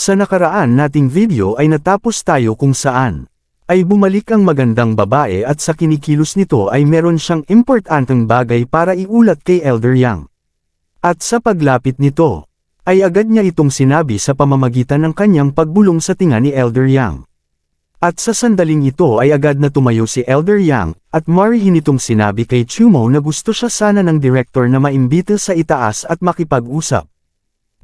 Sa nakaraan nating video ay natapos tayo kung saan ay bumalik ang magandang babae at sa kinikilos nito ay meron siyang importanteng bagay para iulat kay Elder Yang. At sa paglapit nito, ay agad niya itong sinabi sa pamamagitan ng kanyang pagbulong sa tinga ni Elder Yang. At sa sandaling ito ay agad na tumayo si Elder Yang, at marihin itong sinabi kay Chumo na gusto siya sana ng director na maimbita sa itaas at makipag-usap.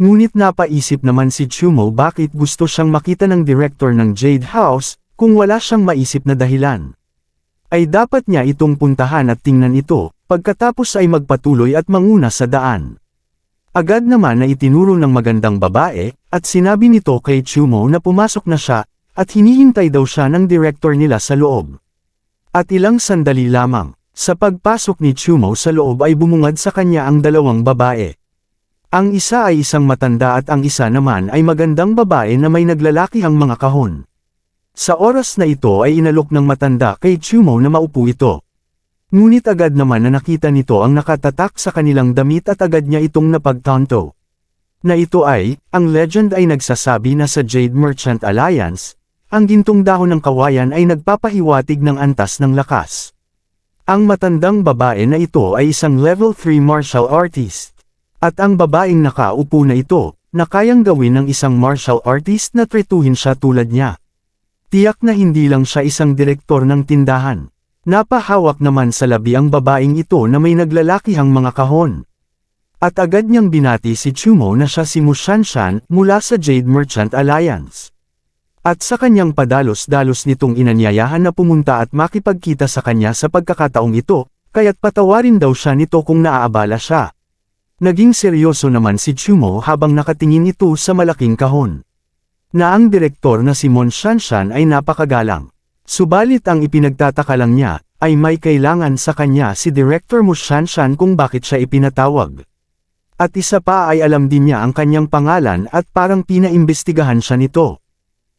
Ngunit napaisip naman si Chumo bakit gusto siyang makita ng director ng Jade House, kung wala siyang maisip na dahilan. Ay dapat niya itong puntahan at tingnan ito, pagkatapos ay magpatuloy at manguna sa daan. Agad naman na itinuro ng magandang babae, at sinabi nito kay Chumo na pumasok na siya, at hinihintay daw siya ng director nila sa loob. At ilang sandali lamang, sa pagpasok ni Chumo sa loob ay bumungad sa kanya ang dalawang babae. Ang isa ay isang matanda at ang isa naman ay magandang babae na may naglalakihang mga kahon. Sa oras na ito ay inalok ng matanda kay Chumo na maupo ito. Ngunit agad naman na nakita nito ang nakatatak sa kanilang damit at agad niya itong napagtanto. Na ito ay, ang legend ay nagsasabi na sa Jade Merchant Alliance, ang gintong dahon ng kawayan ay nagpapahiwatig ng antas ng lakas. Ang matandang babae na ito ay isang level 3 martial artist. At ang babaeng nakaupo na ito, na kayang gawin ng isang martial artist na tretuhin siya tulad niya. Tiyak na hindi lang siya isang direktor ng tindahan. Napahawak naman sa labi ang babaeng ito na may naglalakihang mga kahon. At agad niyang binati si Chumo na siya si Mu Shanshan mula sa Jade Merchant Alliance. At sa kanyang padalos-dalos nitong inanyayahan na pumunta at makipagkita sa kanya sa pagkakataong ito, kaya't patawarin daw siya nito kung naaabala siya. Naging seryoso naman si Chumo habang nakatingin ito sa malaking kahon. Na ang direktor na si Mu Shanshan ay napakagalang. Subalit ang ipinagtataka lang niya, ay may kailangan sa kanya si Director Mu Shanshan kung bakit siya ipinatawag. At isa pa ay alam din niya ang kanyang pangalan at parang pinaimbestigahan siya nito.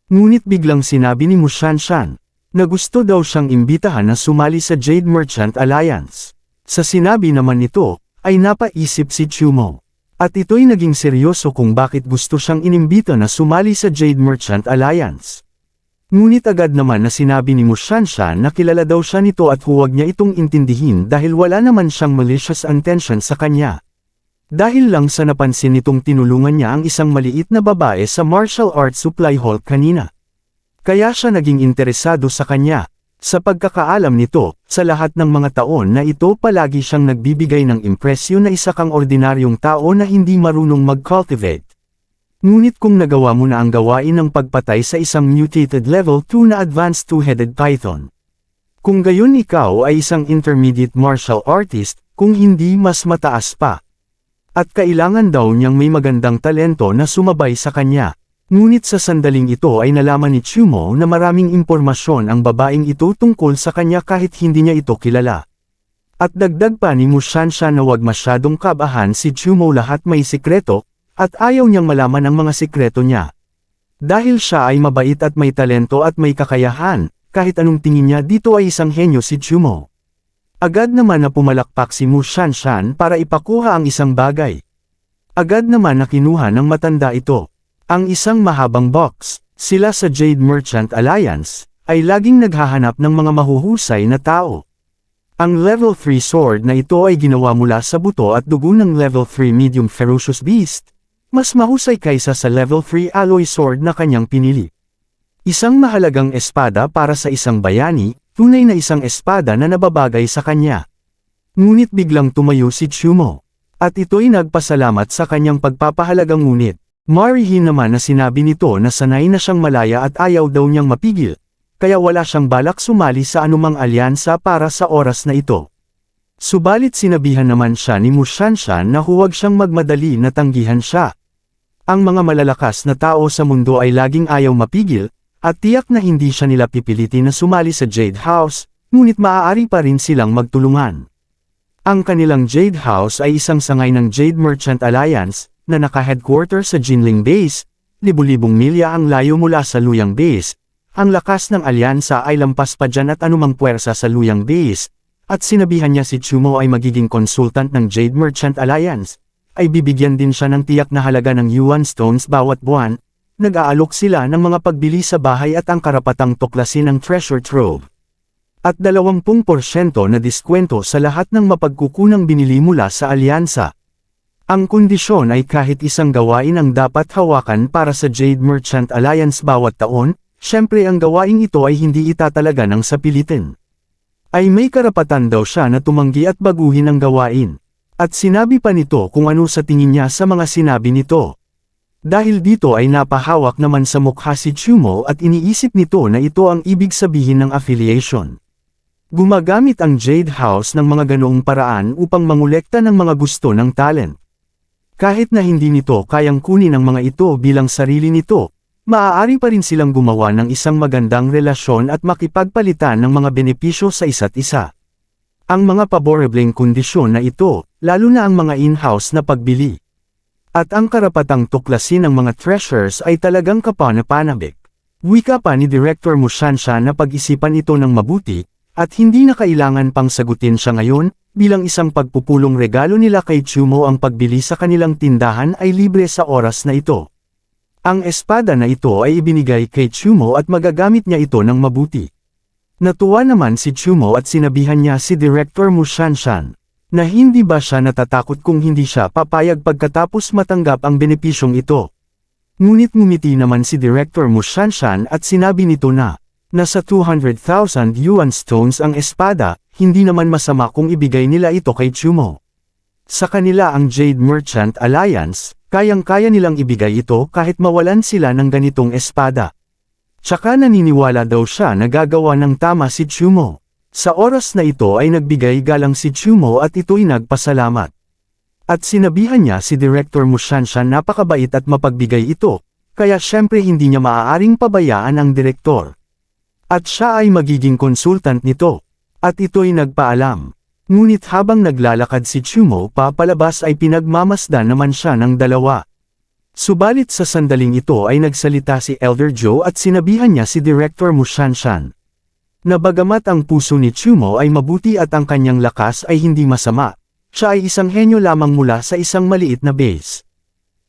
Ngunit biglang sinabi ni Mu Shanshan, na gusto daw siyang imbitahan na sumali sa Jade Merchant Alliance. Sa sinabi naman nito, ay napaisip si Chumo. At ito'y naging seryoso kung bakit gusto siyang inimbita na sumali sa Jade Merchant Alliance. Ngunit agad naman na sinabi ni Mu Shanshan na kilala daw siya nito at huwag niya itong intindihin dahil wala naman siyang malicious intention sa kanya. Dahil lang sa napansin nitong tinulungan niya ang isang maliit na babae sa martial arts supply hall kanina. Kaya siya naging interesado sa kanya. Sa pagkakaalam nito, sa lahat ng mga taon na ito palagi siyang nagbibigay ng impresyon na isa kang ordinaryong tao na hindi marunong mag-cultivate. Ngunit kung nagawa mo na ang gawain ng pagpatay sa isang mutated level 2 na advanced two-headed python. Kung gayon ikaw ay isang intermediate martial artist, kung hindi mas mataas pa. At kailangan daw niyang may magandang talento na sumabay sa kanya. Ngunit sa sandaling ito ay nalaman ni Chumo na maraming impormasyon ang babaeng ito tungkol sa kanya kahit hindi niya ito kilala. At dagdag pa ni Mu Shanshan na wag masyadong kabahan si Chumo lahat may sikreto, at ayaw niyang malaman ang mga sikreto niya. Dahil siya ay mabait at may talento at may kakayahan, kahit anong tingin niya dito ay isang henyo si Chumo. Agad naman na pumalakpak si Mu Shanshan para ipakuha ang isang bagay. Agad naman na kinuha ng matanda ito. Ang isang mahabang box, sila sa Jade Merchant Alliance, ay laging naghahanap ng mga mahuhusay na tao. Ang level 3 sword na ito ay ginawa mula sa buto at dugo ng level 3 medium ferocious beast, mas mahusay kaysa sa level 3 alloy sword na kanyang pinili. Isang mahalagang espada para sa isang bayani, tunay na isang espada na nababagay sa kanya. Ngunit biglang tumayo si Chumo. At ito'y nagpasalamat sa kanyang pagpapahalagang ngunit. Marihin naman na sinabi nito na sanay na siyang malaya at ayaw daw niyang mapigil, kaya wala siyang balak sumali sa anumang alyansa para sa oras na ito. Subalit sinabihan naman siya ni Mu Shanshan na huwag siyang magmadali na tanggihan siya. Ang mga malalakas na tao sa mundo ay laging ayaw mapigil, at tiyak na hindi siya nila pipilitin na sumali sa Jade House, ngunit maaari pa rin silang magtulungan. Ang kanilang Jade House ay isang sangay ng Jade Merchant Alliance, na naka-headquarter sa Jinling Base, libu-libong milya ang layo mula sa Luyang Base. Ang lakas ng alyansa ay lampas pa dyan at anumang puwersa sa Luyang Base, at sinabihan niya si Chumo ay magiging consultant ng Jade Merchant Alliance, ay bibigyan din siya ng tiyak na halaga ng yuan stones bawat buwan, nag-aalok sila ng mga pagbili sa bahay at ang karapatang tuklasin ang treasure trove. At 20% na diskwento sa lahat ng mapagkukunang binili mula sa alyansa. Ang kondisyon ay kahit isang gawain ang dapat hawakan para sa Jade Merchant Alliance bawat taon, syempre ang gawaing ito ay hindi itatalaga ng sapilitin. Ay may karapatan daw siya na tumanggi at baguhin ang gawain. At sinabi pa nito kung ano sa tingin niya sa mga sinabi nito. Dahil dito ay napahawak naman sa mukha si Chumo at iniisip nito na ito ang ibig sabihin ng affiliation. Gumagamit ang Jade House ng mga ganoong paraan upang mangolekta ng mga gusto ng talent. Kahit na hindi nito kayang kunin ang mga ito bilang sarili nito, maaari pa rin silang gumawa ng isang magandang relasyon at makipagpalitan ng mga benepisyo sa isa't isa. Ang mga paborableng kondisyon na ito, lalo na ang mga in-house na pagbili. At ang karapatang tuklasin ng mga treasures ay talagang kapanapanabik. Wika pa ni Director Mushansha na pag-isipan ito ng mabuti, at hindi na kailangan pang sagutin siya ngayon, bilang isang pagpupulong regalo nila kay Chumo ang pagbili sa kanilang tindahan ay libre sa oras na ito. Ang espada na ito ay ibinigay kay Chumo at magagamit niya ito ng mabuti. Natuwa naman si Chumo at sinabihan niya si Director Mushanshan, na hindi ba siya natatakot kung hindi siya papayag pagkatapos matanggap ang benepisyong ito. Ngunit ngumiti naman si Director Mushanshan at sinabi nito na, nasa 200,000 yuan stones ang espada, hindi naman masama kung ibigay nila ito kay Chumo. Sa kanila ang Jade Merchant Alliance, kayang-kaya nilang ibigay ito kahit mawalan sila ng ganitong espada. Tsaka naniniwala daw siya na gagawa ng tama si Chumo. Sa oras na ito ay nagbigay galang si Chumo at ito'y nagpasalamat. At sinabihan niya si Director Mushansha napakabait at mapagbigay ito, kaya syempre hindi niya maaaring pabayaan ang direktor. At siya ay magiging consultant nito. At ito'y nagpaalam. Ngunit habang naglalakad si Chumo papalabas ay pinagmamasdan naman siya ng dalawa. Subalit sa sandaling ito ay nagsalita si Elder Joe at sinabihan niya si Director Mushanshan. Na bagamat ang puso ni Chumo ay mabuti at ang kanyang lakas ay hindi masama, siya ay isang henyo lamang mula sa isang maliit na base.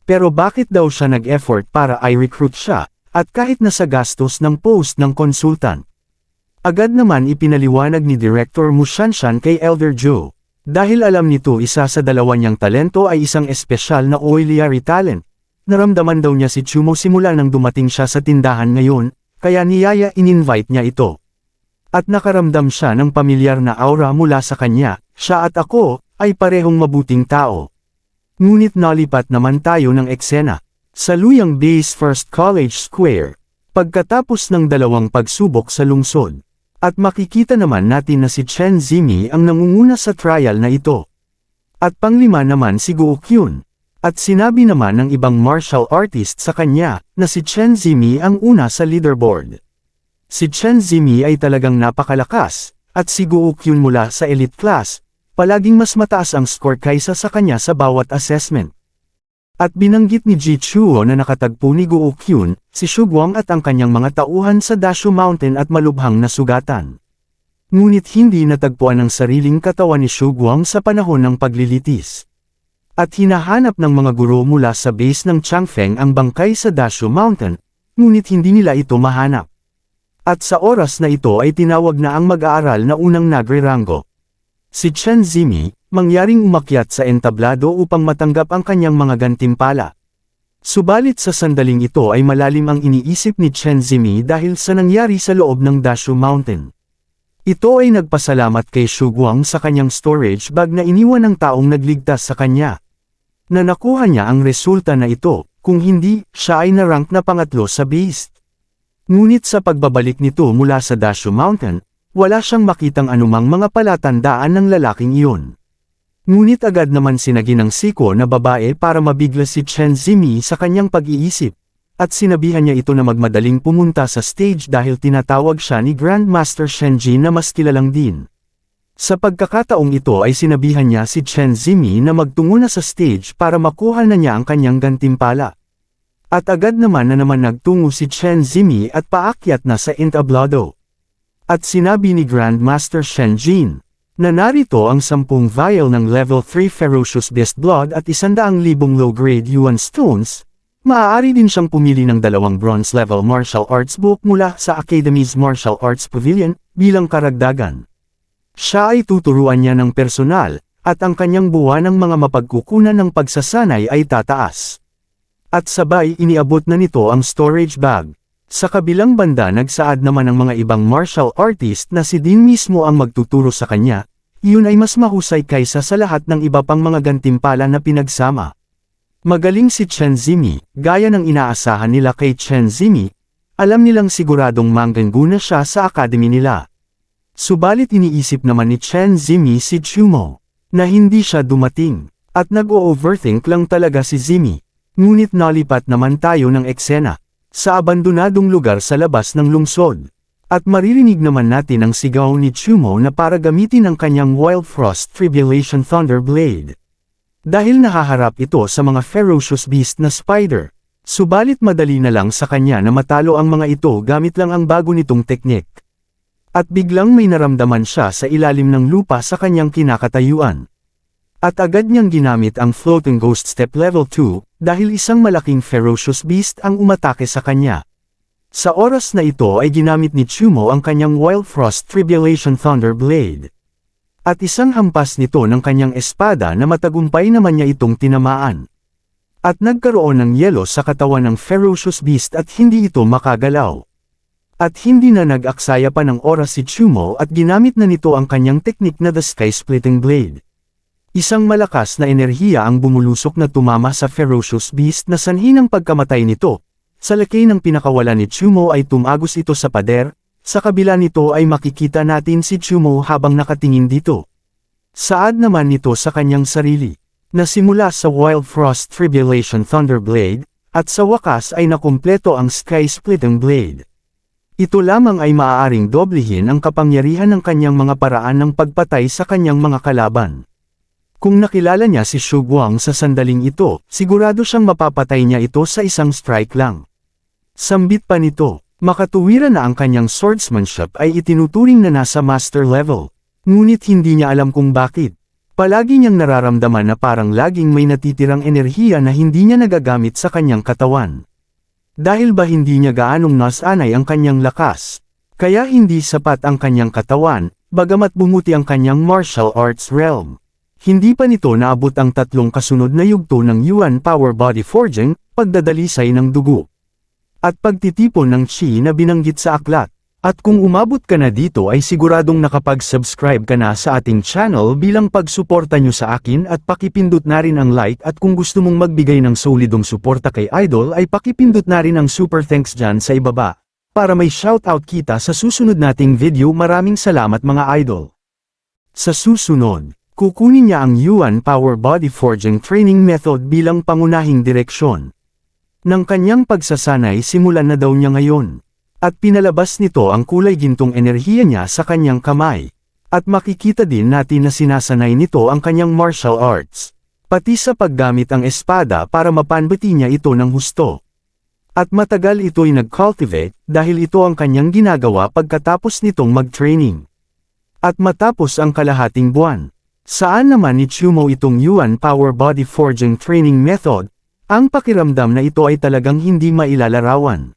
Pero bakit daw siya nag-effort para i-recruit siya, at kahit nasa gastos ng post ng consultant? Agad naman ipinaliwanag ni Director Mushanshan kay Elder Joe. Dahil alam nito isa sa dalawa niyang talento ay isang espesyal na oiliary talent. Naramdaman daw niya si Chumo simula nang dumating siya sa tindahan ngayon, kaya niyaya in-invite niya ito. At nakaramdam siya ng pamilyar na aura mula sa kanya, siya at ako, ay parehong mabuting tao. Ngunit nalipat naman tayo ng eksena. Sa Luyang Base First College Square, pagkatapos ng dalawang pagsubok sa lungsod. At makikita naman natin na si Chen Zimi ang nangunguna sa trial na ito. At panglima naman si Guo Kyun. At sinabi naman ng ibang martial artist sa kanya, na si Chen Zimi ang una sa leaderboard. Si Chen Zimi ay talagang napakalakas, at si Guo Kyun mula sa elite class, palaging mas mataas ang score kaysa sa kanya sa bawat assessment. At binanggit ni Ji Chuo na nakatagpo ni Guo Kyun, si Shuguang at ang kanyang mga tauhan sa Dashu Mountain at malubhang na sugatan. Ngunit hindi natagpuan ang sariling katawan ni Shuguang sa panahon ng paglilitis. At hinahanap ng mga guro mula sa base ng Changfeng ang bangkay sa Dashu Mountain, ngunit hindi nila ito mahanap. At sa oras na ito ay tinawag na ang mag-aaral na unang nagre-rango. Si Chen Zimi, mangyaring umakyat sa entablado upang matanggap ang kanyang mga gantimpala. Subalit sa sandaling ito ay malalim ang iniisip ni Chen Zimi dahil sa nangyari sa loob ng Dashu Mountain. Ito ay nagpasalamat kay Shuguang sa kanyang storage bag na iniwan ng taong nagligtas sa kanya. Na nakuha niya ang resulta na ito, kung hindi, siya ay narank na pangatlo sa beast. Ngunit sa pagbabalik nito mula sa Dashu Mountain, wala siyang makitang anumang mga palatandaan ng lalaking iyon. Ngunit agad naman sinagi ng siko na babae para mabigla si Chen Zimi sa kanyang pag-iisip, at sinabihan niya ito na magmadaling pumunta sa stage dahil tinatawag siya ni Grandmaster Shenji na mas kilalang din. Sa pagkakataong ito ay sinabihan niya si Chen Zimi na magtungo na sa stage para makuha na niya ang kanyang gantimpala. At agad naman nagtungo si Chen Zimi at paakyat na sa entablado. At sinabi ni Grandmaster Shenjin, na narito ang 10 vial ng level 3 Ferocious Beast Blood at 100,000 low-grade Yuan Stones, Maaari din siyang pumili ng 2 bronze-level martial arts book mula sa Academy's Martial Arts Pavilion bilang karagdagan. Siya ay tuturuan niya ng personal, at ang kanyang buwan ng mga mapagkukunan ng pagsasanay ay tataas. At sabay iniabot na nito ang storage bag. Sa kabilang banda nagsaad naman ang mga ibang martial artist na si Dean mismo ang magtuturo sa kanya, iyon ay mas mahusay kaysa sa lahat ng iba pang mga gantimpala na pinagsama. Magaling si Chen Zimi, gaya ng inaasahan nila kay Chen Zimi, alam nilang siguradong manggana siya sa academy nila. Subalit iniisip naman ni Chen Zimi si Chumo, na hindi siya dumating, at nag-o-overthink lang talaga si Zimi. Ngunit nalipat naman tayo ng eksena, sa abandonadong lugar sa labas ng lungsod. At maririnig naman natin ang sigaw ni Chumo na para gamitin ang kanyang Wild Frost Tribulation Thunder Blade. Dahil nahaharap ito sa mga ferocious beast na spider, subalit madali na lang sa kanya na matalo ang mga ito gamit lang ang bago nitong teknik. At biglang may naramdaman siya sa ilalim ng lupa sa kanyang kinakatayuan. At agad niyang ginamit ang Floating Ghost Step Level 2, dahil isang malaking ferocious beast ang umatake sa kanya. Sa oras na ito ay ginamit ni Chumo ang kanyang Wild Frost Tribulation Thunder Blade. At isang hampas nito ng kanyang espada na matagumpay naman niya itong tinamaan. At nagkaroon ng yelo sa katawan ng ferocious beast at hindi ito makagalaw. At hindi na nag-aksaya pa ng oras si Chumo at ginamit na nito ang kanyang teknik na The Sky Splitting Blade. Isang malakas na enerhiya ang bumulusok na tumama sa ferocious beast na sanhi ng pagkamatay nito. Sa laki ng pinakawala ni Chumo ay tumagos ito sa pader. Sa kabila nito ay makikita natin si Chumo habang nakatingin dito. Saad naman nito sa kanyang sarili, na simula sa Wild Frost Tribulation Thunder Blade, at sa wakas ay nakumpleto ang Sky Splitting Blade. Ito lamang ay maaaring doblehin ang kapangyarihan ng kanyang mga paraan ng pagpatay sa kanyang mga kalaban. Kung nakilala niya si Shu Guang sa sandaling ito, sigurado siyang mapapatay niya ito sa isang strike lang. Sambit pa nito. Makatuwiran na ang kanyang swordsmanship ay itinuturing na nasa master level. Ngunit hindi niya alam kung bakit. Palagi niyang nararamdaman na parang laging may natitirang enerhiya na hindi niya nagagamit sa kanyang katawan. Dahil ba hindi niya gaanong nasanay ang kanyang lakas? Kaya hindi sapat ang kanyang katawan, bagamat bumuti ang kanyang martial arts realm. Hindi pa nito naabot ang 3 kasunod na yugto ng Yuan Power Body Forging, pagdadalisay ng dugo. At pagtitipon ng chi na binanggit sa aklat. At kung umabot ka na dito ay siguradong nakapag-subscribe ka na sa ating channel bilang pagsuporta nyo sa akin at pakipindot na rin ang like at kung gusto mong magbigay ng solidong suporta kay Idol ay pakipindot na rin ang super thanks dyan sa ibaba. Para may shoutout kita sa susunod nating video. Maraming salamat mga idol. Sa susunod, kukunin niya ang Yuan Power Body Forging Training Method bilang pangunahing direksyon. Nang kanyang pagsasanay simulan na daw niya ngayon. At pinalabas nito ang kulay gintong enerhiya niya sa kanyang kamay. At makikita din natin na sinasanay nito ang kanyang martial arts. Pati sa paggamit ang espada para mapanbati niya ito ng husto. At matagal ito'y nag-cultivate dahil ito ang kanyang ginagawa pagkatapos nitong mag-training. At matapos ang kalahating buwan. Saan naman ni Chumo itong Yuan Power Body Forging Training Method? Ang pakiramdam na ito ay talagang hindi mailalarawan.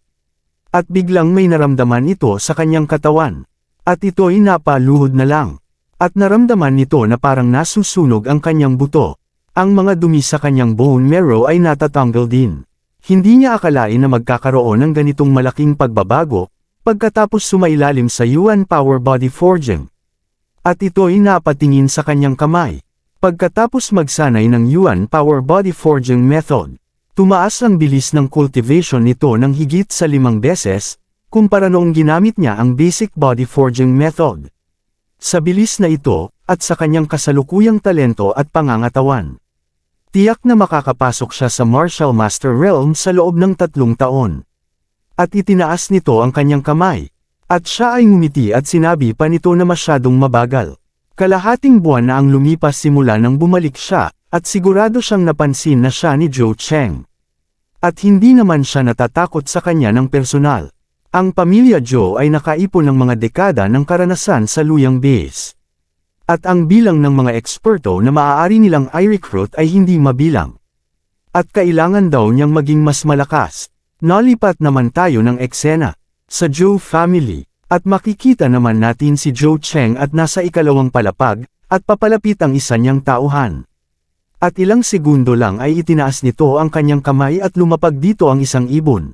At biglang may naramdaman ito sa kanyang katawan. At ito'y napaluhod na lang. At naramdaman nito na parang nasusunog ang kanyang buto. Ang mga dumi sa kanyang bone marrow ay natatanggal din. Hindi niya akalain na magkakaroon ng ganitong malaking pagbabago, pagkatapos sumailalim sa Yuan Power Body Forging. At ito'y napatingin sa kanyang kamay. Pagkatapos magsanay ng Yuan Power Body Forging Method, tumaas ang bilis ng cultivation nito ng higit sa 5 beses, kumpara noong ginamit niya ang Basic Body Forging Method. Sa bilis na ito, at sa kanyang kasalukuyang talento at pangangatawan, tiyak na makakapasok siya sa Martial Master Realm sa loob ng 3 taon. At itinaas nito ang kanyang kamay. At siya ay ngumiti at sinabi pa nito na masyadong mabagal. Kalahating buwan na ang lumipas simula nang bumalik siya, at sigurado siyang napansin na siya ni Zhou Cheng. At hindi naman siya natatakot sa kanya ng personal. Ang pamilya Zhou ay nakaipon ng mga dekada ng karanasan sa Luoyang Base. At ang bilang ng mga eksperto na maaari nilang i-recruit ay hindi mabilang. At kailangan daw niyang maging mas malakas. Nalipat naman tayo ng eksena sa Zhou family, at makikita naman natin si Zhou Cheng at nasa ikalawang palapag, at papalapit ang isa niyang tauhan. At ilang segundo lang ay itinaas nito ang kanyang kamay at lumapag dito ang isang ibon.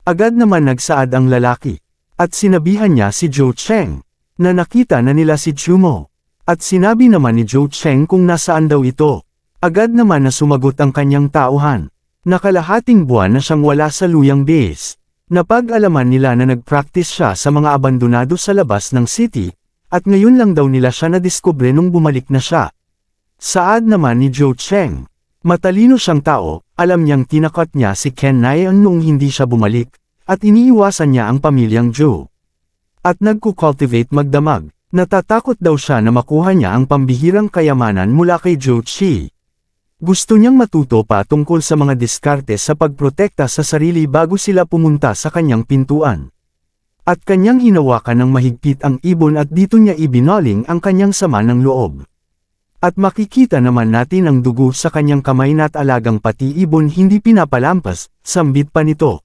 Agad naman nagsaad ang lalaki, at sinabihan niya si Zhou Cheng, na nakita na nila si Chumo. At sinabi naman ni Zhou Cheng kung nasaan daw ito. Agad naman na sumagot ang kanyang tauhan. Nakalahating buwan na siyang wala sa luyang base. Napag-alaman nila na nag-practice siya sa mga abandonado sa labas ng city, at ngayon lang daw nila siya nadiskubre nung bumalik na siya. Saad naman ni Zhou Cheng. Matalino siyang tao, alam niyang tinakot niya si Ken Naian noong hindi siya bumalik, at iniiwasan niya ang pamilyang Zhou. At nagkukultivate magdamag, natatakot daw siya na makuha niya ang pambihirang kayamanan mula kay Zhou Qi. Gusto niyang matuto pa tungkol sa mga diskarte sa pagprotekta sa sarili bago sila pumunta sa kanyang pintuan. At kanyang hinawakan ng mahigpit ang ibon at dito niya ibinoling ang kanyang sama ng loob. At makikita naman natin ang dugo sa kanyang kamay na at alagang pati ibon hindi pinapalampas, sambit pa nito.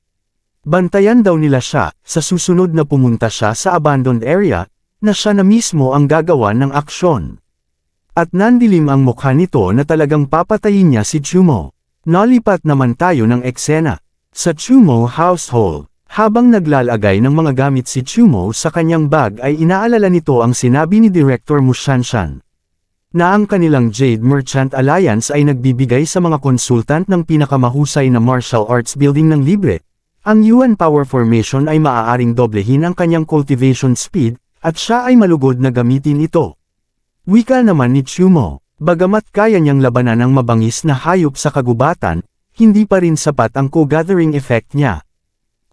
Bantayan daw nila siya, sa susunod na pumunta siya sa abandoned area, na siya na mismo ang gagawa ng aksyon. At nandilim ang mukha nito na talagang papatayin niya si Chumo. Nalipat naman tayo ng eksena sa Chumo household. Habang naglalagay ng mga gamit si Chumo sa kanyang bag ay inaalala nito ang sinabi ni Director Mushanshan, na ang kanilang Jade Merchant Alliance ay nagbibigay sa mga konsultant ng pinakamahusay na martial arts building ng libre. Ang Yuan Power Formation ay maaaring doblehin ang kanyang cultivation speed, at siya ay malugod na gamitin ito. Wika naman ni Chumo, bagamat kaya niyang labanan ang mabangis na hayop sa kagubatan, hindi pa rin sapat ang co-gathering effect niya.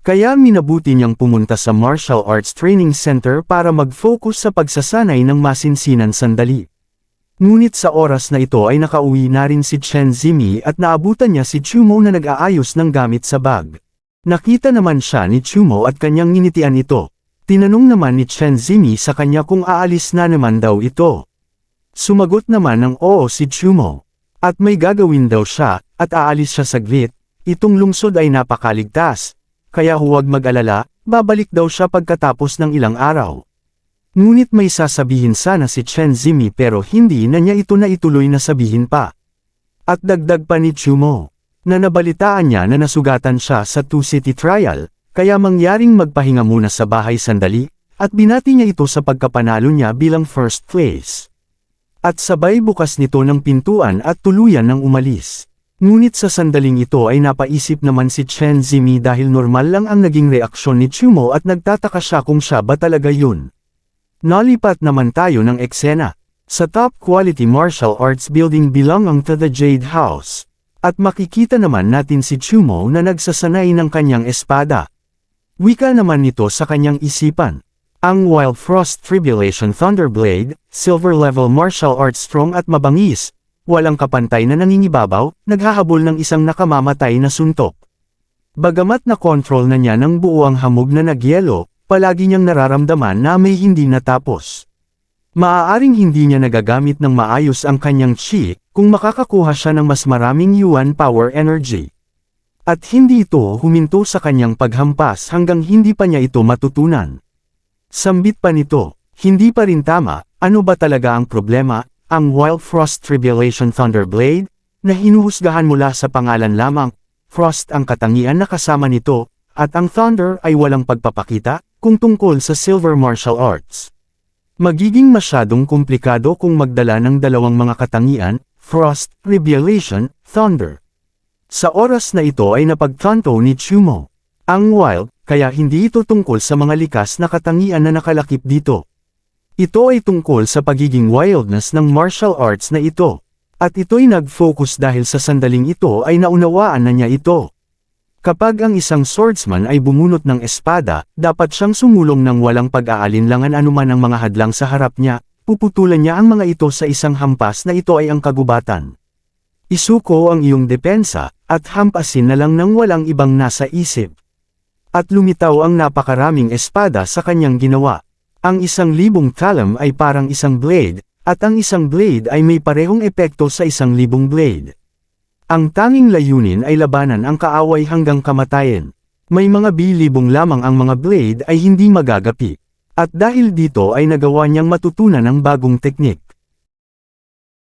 Kaya minabuti niyang pumunta sa Martial Arts Training Center para mag-focus sa pagsasanay ng masinsinan sandali. Ngunit sa oras na ito ay nakauwi na rin si Chen Zimi at naabutan niya si Chumo na nag-aayos ng gamit sa bag. Nakita naman siya ni Chumo at kanyang nginitian ito. Tinanong naman ni Chen Zimi sa kanya kung aalis na naman daw ito. Sumagot naman ng oo si Chumo. At may gagawin daw siya, at aalis siya saglit. Itong lungsod ay napakaligtas. Kaya huwag mag-alala, babalik daw siya pagkatapos ng ilang araw. Ngunit may sasabihin sana si Chen Zimi pero hindi na niya ito na ituloy na sabihin pa. At dagdag pa ni Chumo, na nabalitaan niya na nasugatan siya sa two-city trial, kaya mangyaring magpahinga muna sa bahay sandali, at binati niya ito sa pagkapanalo niya bilang first place. At sabay bukas nito ng pintuan at tuluyan ng umalis. Ngunit sa sandaling ito ay napaisip naman si Chen Zimi dahil normal lang ang naging reaksyon ni Chumo at nagtataka siya kung siya ba talaga yun. Nalipat naman tayo ng eksena sa top quality martial arts building belonging to the Jade House. At makikita naman natin si Chumo na nagsasanay ng kanyang espada. Wika naman nito sa kanyang isipan. Ang Wild Frost Tribulation Thunderblade, silver level martial arts strong at mabangis, walang kapantay na nangingibabaw, naghahabol ng isang nakamamatay na suntok. Bagamat na-control na niya ng buo ang hamog na nagyelo, palagi niyang nararamdaman na may hindi natapos. Maaaring hindi niya nagagamit ng maayos ang kanyang chi, kung makakakuha siya ng mas maraming Yuan power energy. At hindi ito huminto sa kanyang paghampas hanggang hindi pa niya ito matutunan. Sambit pa nito, hindi pa rin tama, ano ba talaga ang problema, ang Wild Frost Tribulation Thunderblade, na hinuhusgahan mula sa pangalan lamang, Frost ang katangian na kasama nito, at ang Thunder ay walang pagpapakita, kung tungkol sa Silver Martial Arts. Magiging masyadong komplikado kung magdala ng dalawang mga katangian, Frost, Tribulation, Thunder. Sa oras na ito ay napagtanto ni Chumo. Ang Wild, kaya hindi ito tungkol sa mga likas na katangian na nakalakip dito. Ito ay tungkol sa pagiging wildness ng martial arts na ito. At ito'y nag-focus dahil sa sandaling ito ay naunawaan na niya ito. Kapag ang isang swordsman ay bumunot ng espada, dapat siyang sumulong ng walang pag-aalinlangan anuman ang mga hadlang sa harap niya, puputulan niya ang mga ito sa isang hampas na ito ay ang kagubatan. Isuko ang iyong depensa, at hampasin na lang ng walang ibang nasa isip. At lumitaw ang napakaraming espada sa kanyang ginawa. Ang 1,000 talam ay parang isang blade, at ang isang blade ay may parehong epekto sa 1,000 blade. Ang tanging layunin ay labanan ang kaaway hanggang kamatayan. May mga bilibong lamang ang mga blade ay hindi magagapi. At dahil dito ay nagawa niyang matutunan ang bagong teknik.